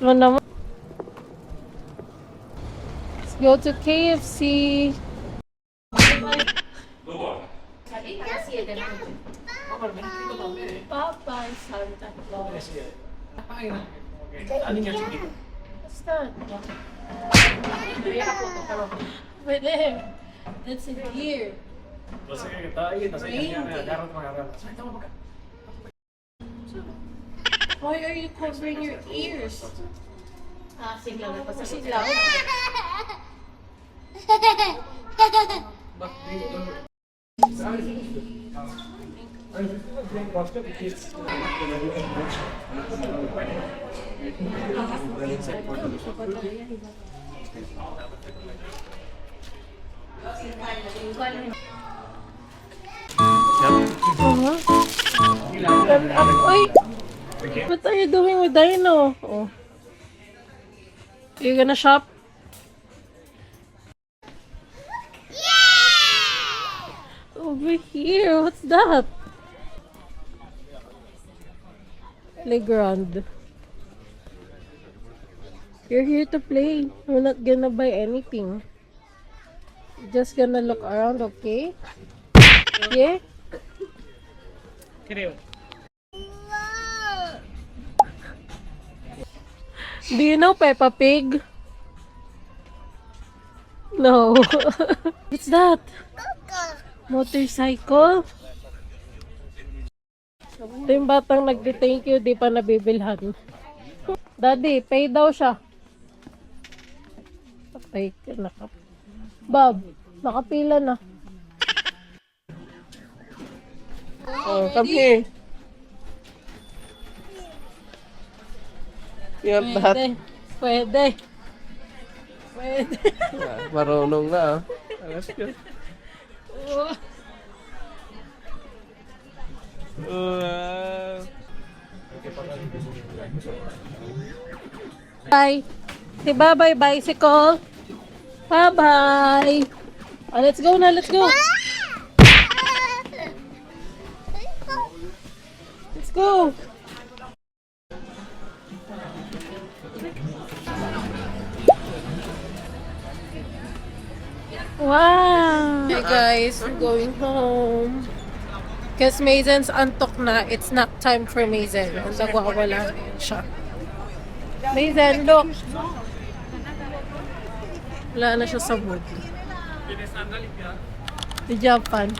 mo naman. Let's go to KFC. Popeye Santa Claus. What's that? Pwede. That's in here. Why are you covering your ears? Kasi loud. Ay! What are you doing with Dino? Oh. You gonna shop? Over here, what's that? Playground. You're here to play. We're not gonna buy anything. Just gonna look around, okay? Yeah? Do you know Peppa Pig? No. What's that? Motorcycle? Ito yung batang nagdi-thank you, di pa nabibilhan. Daddy, pay daw siya. Patay ka, Bob, nakapila na. Oh, come here. You want that? Pwede. Pwede. Marunong na. Let's go. Bye. Say bye-bye, bicycle. Bye-bye. Oh, let's go na, let's go. Let's go. Wow. Hey guys, we're going home. Because Mazen's antok na. It's not time for Mazen. Nagwawala siya. Mazen, look. Wala na siya sa mood. The Japan.